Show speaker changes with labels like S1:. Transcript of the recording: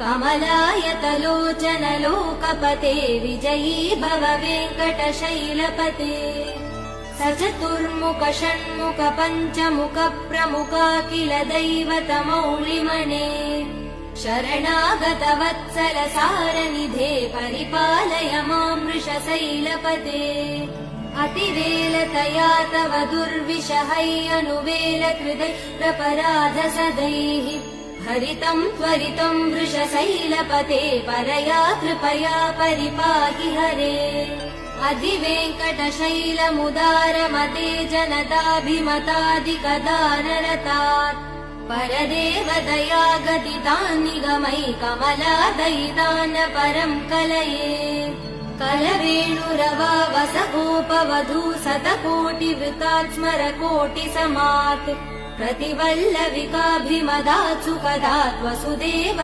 S1: कमलायतलोचन लोकपते विजयी भव वेङ्कटशैलपते सचतुर्मुख षण्मुख पञ्चमुख प्रमुखाखिल दैवतमौलिमने शरणागत वत्सल सारनिधे परिपालय मां वृषशैलपते अतिवेलतया तव दुर्विषहै अनुवेल कृदैरपराध सदैः हरितं त्वरितं वृषशैलपते परया कृपया परिपाहि हरे अधिवेङ्कटशैलमुदारमते जनताभिमतादिकदानरतात् परदेवदया गदितान्निगमै कमलादयितान् परं कलये कलवेणुरवा वसगोपवधू शतकोटिवृतात् स्मरकोटिसमात् प्रतिवल्लविकाभिमदात् सुखदात् वसुदेव